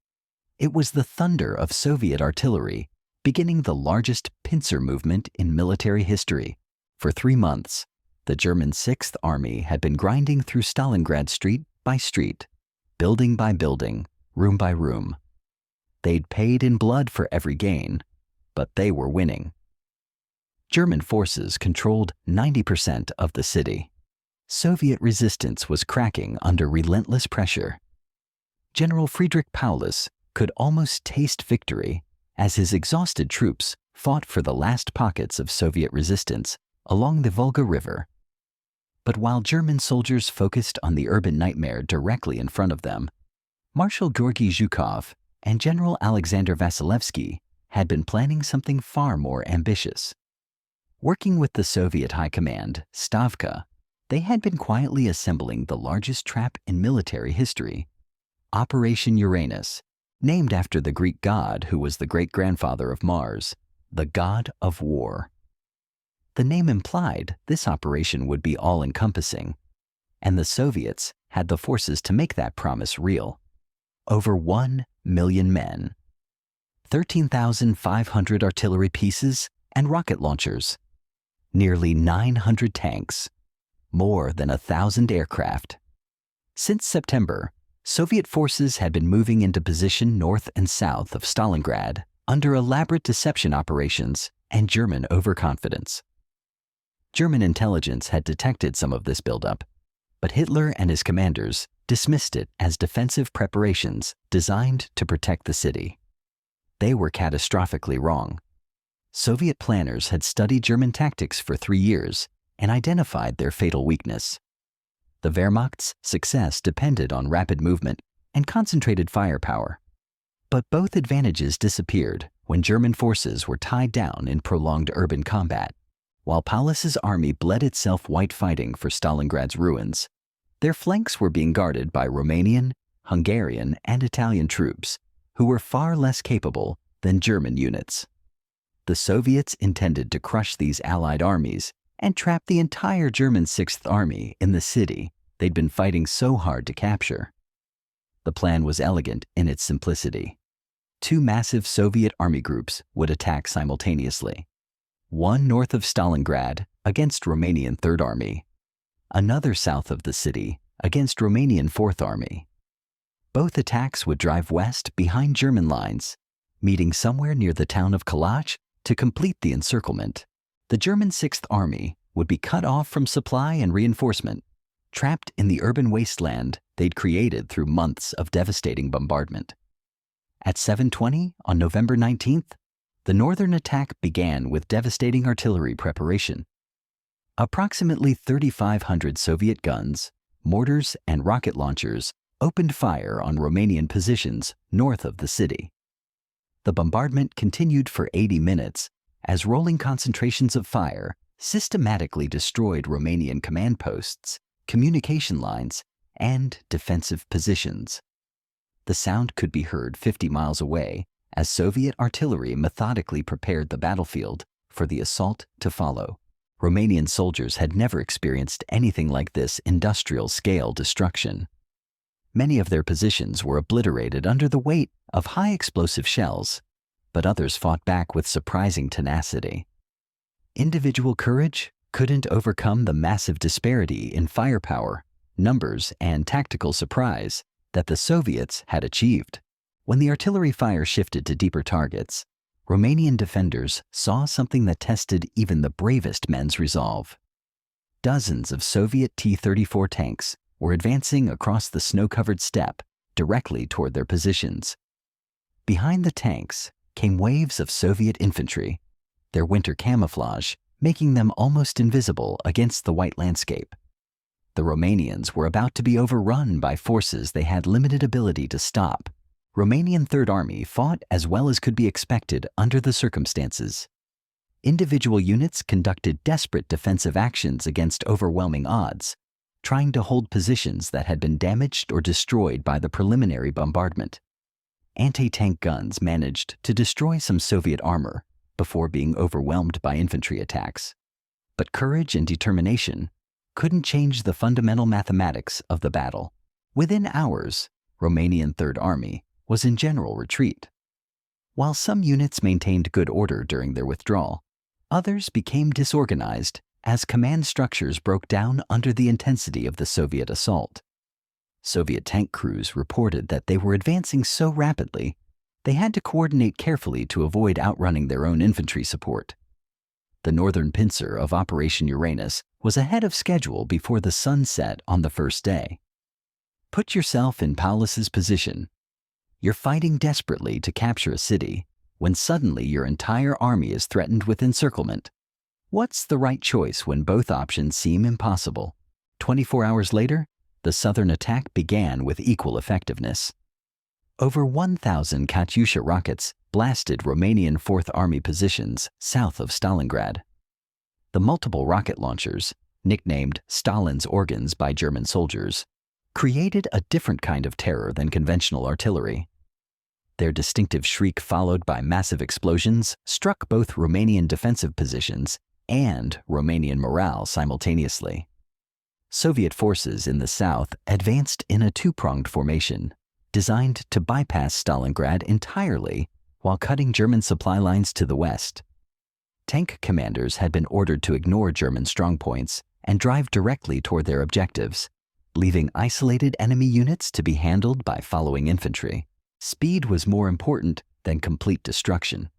It was the thunder of Soviet artillery, beginning the largest pincer movement in military history. For 3 months, the German Sixth Army had been grinding through Stalingrad street by street, building by building, room by room. They'd paid in blood for every gain, but they were winning. German forces controlled 90% of the city. Soviet resistance was cracking under relentless pressure. General Friedrich Paulus could almost taste victory as his exhausted troops fought for the last pockets of Soviet resistance along the Volga River. But while German soldiers focused on the urban nightmare directly in front of them, Marshal Georgy Zhukov and General Alexander Vasilevsky had been planning something far more ambitious. Working with the Soviet High Command, Stavka, they had been quietly assembling the largest trap in military history, Operation Uranus, named after the Greek god who was the great-grandfather of Mars, the god of war. The name implied this operation would be all-encompassing, and the Soviets had the forces to make that promise real. Over 1 million men, 13,500 artillery pieces and rocket launchers, nearly 900 tanks, more than 1,000 aircraft. Since September, Soviet forces had been moving into position north and south of Stalingrad under elaborate deception operations and German overconfidence. German intelligence had detected some of this buildup, but Hitler and his commanders dismissed it as defensive preparations designed to protect the city. They were catastrophically wrong. Soviet planners had studied German tactics for 3 years and identified their fatal weakness. The Wehrmacht's success depended on rapid movement and concentrated firepower. But both advantages disappeared when German forces were tied down in prolonged urban combat. While Paulus's army bled itself white fighting for Stalingrad's ruins, their flanks were being guarded by Romanian, Hungarian, and Italian troops who were far less capable than German units. The Soviets intended to crush these Allied armies and trap the entire German Sixth Army in the city they'd been fighting so hard to capture. The plan was elegant in its simplicity. 2 massive Soviet army groups would attack simultaneously. One north of Stalingrad against Romanian Third Army, another south of the city against Romanian Fourth Army. Both attacks would drive west behind German lines, meeting somewhere near the town of Kalach to complete the encirclement. The German Sixth Army would be cut off from supply and reinforcement, trapped in the urban wasteland they'd created through months of devastating bombardment. At 7:20 on November 19th, the northern attack began with devastating artillery preparation. Approximately 3,500 Soviet guns, mortars, and rocket launchers opened fire on Romanian positions north of the city. The bombardment continued for 80 minutes as rolling concentrations of fire systematically destroyed Romanian command posts, communication lines, and defensive positions. The sound could be heard 50 miles away as Soviet artillery methodically prepared the battlefield for the assault to follow. Romanian soldiers had never experienced anything like this industrial-scale destruction. Many of their positions were obliterated under the weight of high-explosive shells, but others fought back with surprising tenacity. Individual courage couldn't overcome the massive disparity in firepower, numbers, and tactical surprise that the Soviets had achieved. When the artillery fire shifted to deeper targets, Romanian defenders saw something that tested even the bravest men's resolve. Dozens of Soviet T-34 tanks were advancing across the snow-covered steppe directly toward their positions. Behind the tanks came waves of Soviet infantry, their winter camouflage making them almost invisible against the white landscape. The Romanians were about to be overrun by forces they had limited ability to stop. Romanian Third Army fought as well as could be expected under the circumstances. Individual units conducted desperate defensive actions against overwhelming odds, trying to hold positions that had been damaged or destroyed by the preliminary bombardment. Anti-tank guns managed to destroy some Soviet armor before being overwhelmed by infantry attacks. But courage and determination couldn't change the fundamental mathematics of the battle. Within hours, Romanian Third Army was in general retreat. While some units maintained good order during their withdrawal, others became disorganized as command structures broke down under the intensity of the Soviet assault. Soviet tank crews reported that they were advancing so rapidly they had to coordinate carefully to avoid outrunning their own infantry support. The northern pincer of Operation Uranus was ahead of schedule before the sun set on the first day. Put yourself in Paulus's position. You're fighting desperately to capture a city when suddenly your entire army is threatened with encirclement. What's the right choice when both options seem impossible? 24 hours later, the southern attack began with equal effectiveness. Over 1,000 Katyusha rockets blasted Romanian Fourth Army positions south of Stalingrad. The multiple rocket launchers, nicknamed Stalin's organs by German soldiers, created a different kind of terror than conventional artillery. Their distinctive shriek, followed by massive explosions, struck both Romanian defensive positions and Romanian morale simultaneously. Soviet forces in the south advanced in a two-pronged formation, designed to bypass Stalingrad entirely while cutting German supply lines to the west. Tank commanders had been ordered to ignore German strongpoints and drive directly toward their objectives, leaving isolated enemy units to be handled by following infantry. Speed was more important than complete destruction.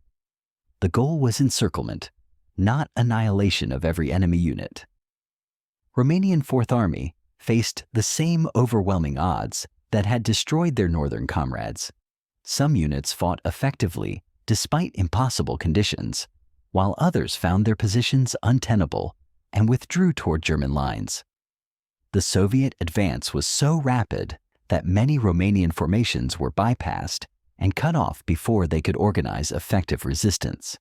The goal was encirclement, not annihilation of every enemy unit. Romanian Fourth Army faced the same overwhelming odds that had destroyed their northern comrades. Some units fought effectively despite impossible conditions, while others found their positions untenable and withdrew toward German lines. The Soviet advance was so rapid that many Romanian formations were bypassed and cut off before they could organize effective resistance.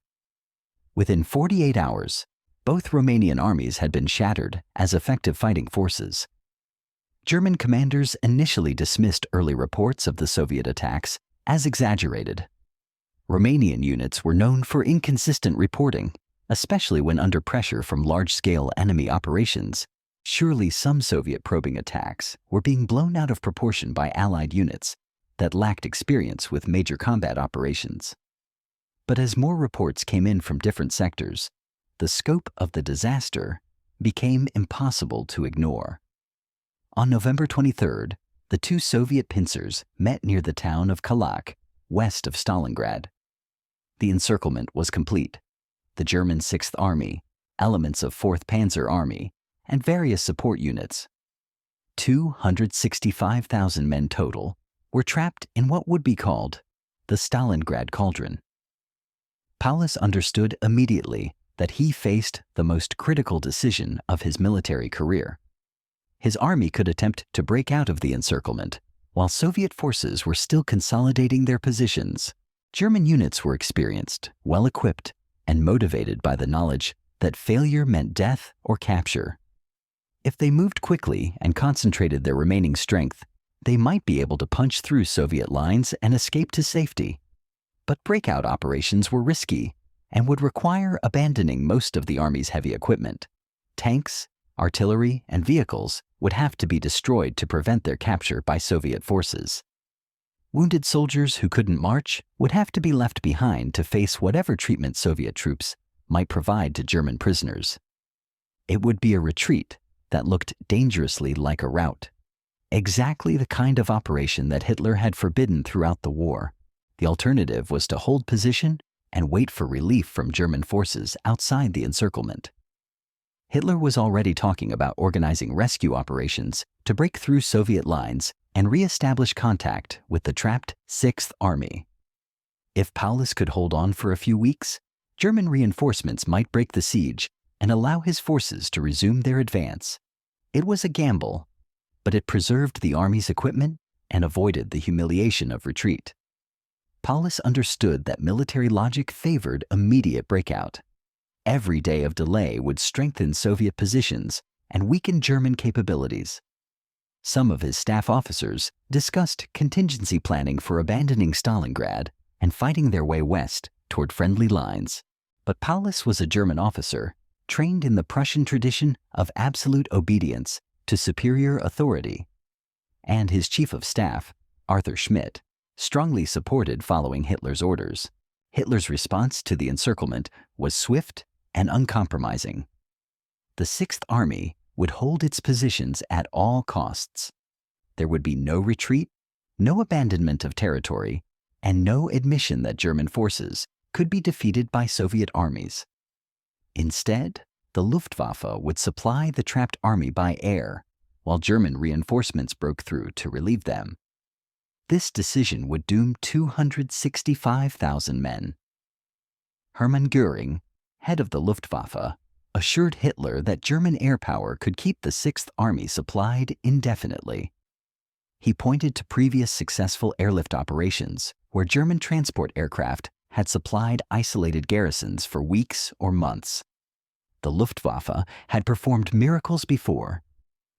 Within 48 hours, both Romanian armies had been shattered as effective fighting forces. German commanders initially dismissed early reports of the Soviet attacks as exaggerated. Romanian units were known for inconsistent reporting, especially when under pressure from large-scale enemy operations. Surely some Soviet probing attacks were being blown out of proportion by Allied units that lacked experience with major combat operations. But as more reports came in from different sectors, the scope of the disaster became impossible to ignore. On November 23rd, the two Soviet pincers met near the town of Kalach, west of Stalingrad. The encirclement was complete. The German Sixth Army, elements of 4th Panzer Army, and various support units, 265,000 men total, were trapped in what would be called the Stalingrad Cauldron. Paulus understood immediately that he faced the most critical decision of his military career. His army could attempt to break out of the encirclement, While Soviet forces were still consolidating their positions, German units were experienced, well-equipped, and motivated by the knowledge that failure meant death or capture. If they moved quickly and concentrated their remaining strength, they might be able to punch through Soviet lines and escape to safety. But breakout operations were risky and would require abandoning most of the Army's heavy equipment. Tanks, artillery, and vehicles would have to be destroyed to prevent their capture by Soviet forces. Wounded soldiers who couldn't march would have to be left behind to face whatever treatment Soviet troops might provide to German prisoners. It would be a retreat that looked dangerously like a rout. Exactly the kind of operation that Hitler had forbidden throughout the war. The alternative was to hold position and wait for relief from German forces outside the encirclement. Hitler was already talking about organizing rescue operations to break through Soviet lines and re-establish contact with the trapped 6th Army. If Paulus could hold on for a few weeks, German reinforcements might break the siege and allow his forces to resume their advance. It was a gamble, but it preserved the Army's equipment and avoided the humiliation of retreat. Paulus understood that military logic favored immediate breakout. Every day of delay would strengthen Soviet positions and weaken German capabilities. Some of his staff officers discussed contingency planning for abandoning Stalingrad and fighting their way west toward friendly lines. But Paulus was a German officer, trained in the Prussian tradition of absolute obedience to superior authority. And his chief of staff, Arthur Schmidt, strongly supported following Hitler's orders. Hitler's response to the encirclement was swift and uncompromising. The 6th Army would hold its positions at all costs. There would be no retreat, no abandonment of territory, and no admission that German forces could be defeated by Soviet armies. Instead, the Luftwaffe would supply the trapped army by air, while German reinforcements broke through to relieve them. This decision would doom 265,000 men. Hermann Göring, head of the Luftwaffe, assured Hitler that German air power could keep the 6th Army supplied indefinitely. He pointed to previous successful airlift operations where German transport aircraft had supplied isolated garrisons for weeks or months. The Luftwaffe had performed miracles before.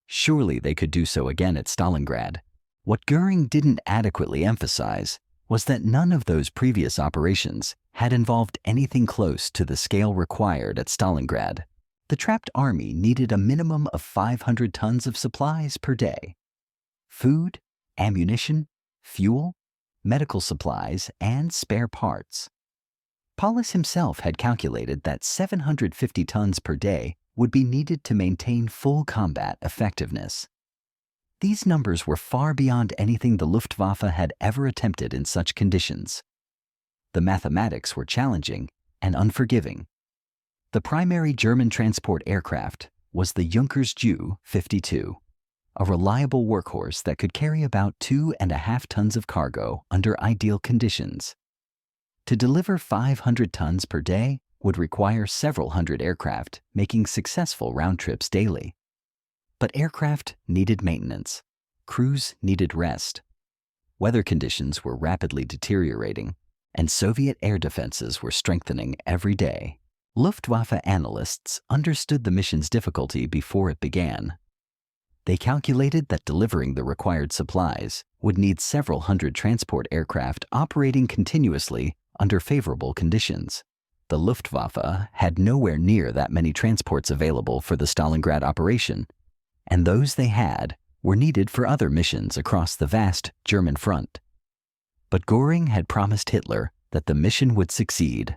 Surely they could do so again at Stalingrad. What Göring didn't adequately emphasize was that none of those previous operations had involved anything close to the scale required at Stalingrad. The trapped army needed a minimum of 500 tons of supplies per day. Food, ammunition, fuel, medical supplies, and spare parts. Paulus himself had calculated that 750 tons per day would be needed to maintain full combat effectiveness. These numbers were far beyond anything the Luftwaffe had ever attempted in such conditions. The mathematics were challenging and unforgiving. The primary German transport aircraft was the Junkers Ju-52, a reliable workhorse that could carry about 2.5 tons of cargo under ideal conditions. To deliver 500 tons per day would require several hundred aircraft making successful round trips daily. But aircraft needed maintenance. Crews needed rest. Weather conditions were rapidly deteriorating, and Soviet air defenses were strengthening every day. Luftwaffe analysts understood the mission's difficulty before it began. They calculated that delivering the required supplies would need several hundred transport aircraft operating continuously under favorable conditions. The Luftwaffe had nowhere near that many transports available for the Stalingrad operation, and those they had were needed for other missions across the vast German front. But Göring had promised Hitler that the mission would succeed,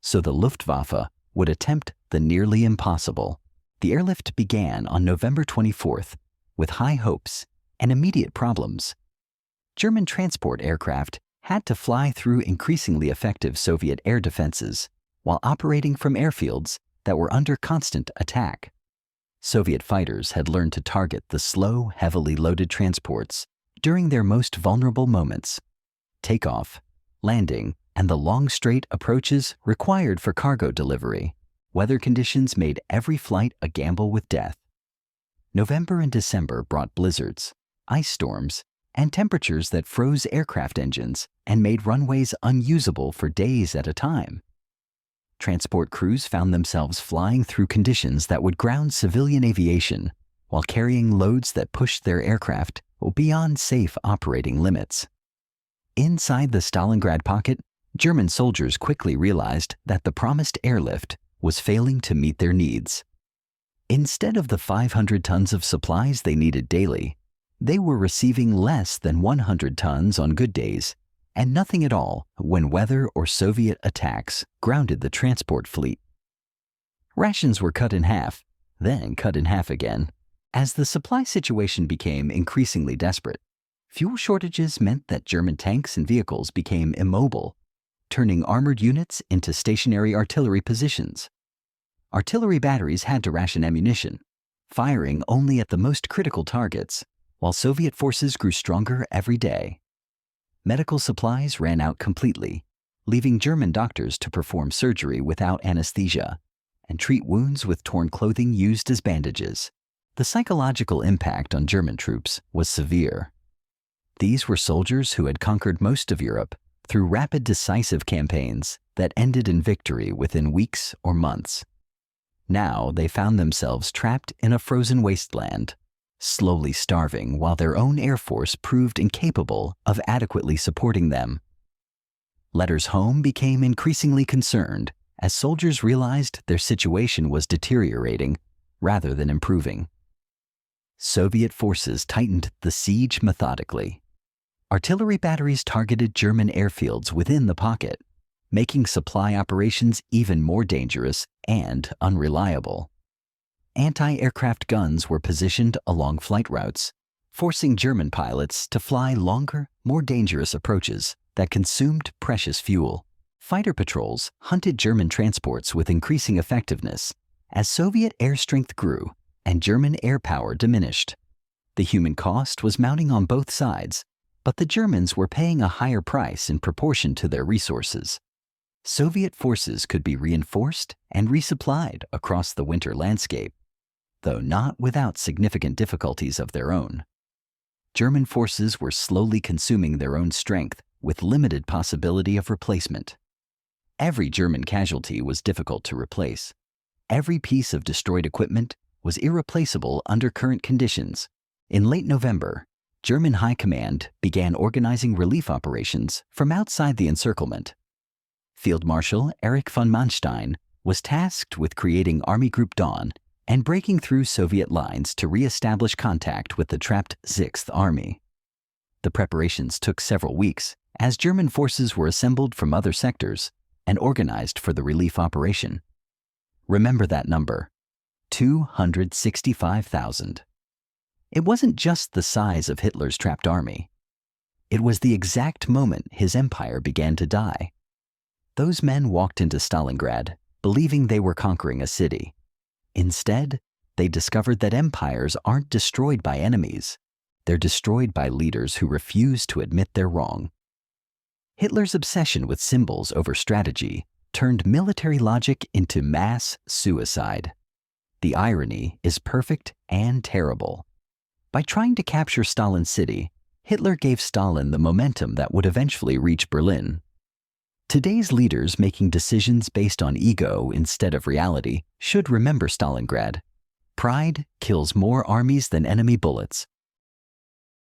so the Luftwaffe would attempt the nearly impossible. The airlift began on November 24th with high hopes and immediate problems. German transport aircraft had to fly through increasingly effective Soviet air defenses while operating from airfields that were under constant attack. Soviet fighters had learned to target the slow, heavily loaded transports during their most vulnerable moments. Takeoff, landing, and the long straight approaches required for cargo delivery. Weather conditions made every flight a gamble with death. November and December brought blizzards, ice storms, and temperatures that froze aircraft engines and made runways unusable for days at a time. Transport crews found themselves flying through conditions that would ground civilian aviation while carrying loads that pushed their aircraft beyond safe operating limits. Inside the Stalingrad pocket, German soldiers quickly realized that the promised airlift was failing to meet their needs. Instead of the 500 tons of supplies they needed daily, they were receiving less than 100 tons on good days, and nothing at all when weather or Soviet attacks grounded the transport fleet. Rations were cut in half, then cut in half again. As the supply situation became increasingly desperate, fuel shortages meant that German tanks and vehicles became immobile, turning armored units into stationary artillery positions. Artillery batteries had to ration ammunition, firing only at the most critical targets, while Soviet forces grew stronger every day. Medical supplies ran out completely, leaving German doctors to perform surgery without anesthesia and treat wounds with torn clothing used as bandages. The psychological impact on German troops was severe. These were soldiers who had conquered most of Europe through rapid, decisive campaigns that ended in victory within weeks or months. Now they found themselves trapped in a frozen wasteland, slowly starving while their own air force proved incapable of adequately supporting them. Letters home became increasingly concerned as soldiers realized their situation was deteriorating rather than improving. Soviet forces tightened the siege methodically. Artillery batteries targeted German airfields within the pocket, making supply operations even more dangerous and unreliable. Anti-aircraft guns were positioned along flight routes, forcing German pilots to fly longer, more dangerous approaches that consumed precious fuel. Fighter patrols hunted German transports with increasing effectiveness as Soviet air strength grew and German air power diminished. The human cost was mounting on both sides, but the Germans were paying a higher price in proportion to their resources. Soviet forces could be reinforced and resupplied across the winter landscape, though not without significant difficulties of their own. German forces were slowly consuming their own strength with limited possibility of replacement. Every German casualty was difficult to replace. Every piece of destroyed equipment was irreplaceable under current conditions. In late November, German High Command began organizing relief operations from outside the encirclement. Field Marshal Erich von Manstein was tasked with creating Army Group Dawn and breaking through Soviet lines to re-establish contact with the trapped 6th Army. The preparations took several weeks as German forces were assembled from other sectors and organized for the relief operation. Remember that number, 265,000. It wasn't just the size of Hitler's trapped army. It was the exact moment his empire began to die. Those men walked into Stalingrad believing they were conquering a city. Instead, they discovered that empires aren't destroyed by enemies. They're destroyed by leaders who refuse to admit they're wrong. Hitler's obsession with symbols over strategy turned military logic into mass suicide. The irony is perfect and terrible. By trying to capture Stalin's city, Hitler gave Stalin the momentum that would eventually reach Berlin. Today's leaders making decisions based on ego instead of reality should remember Stalingrad. Pride kills more armies than enemy bullets.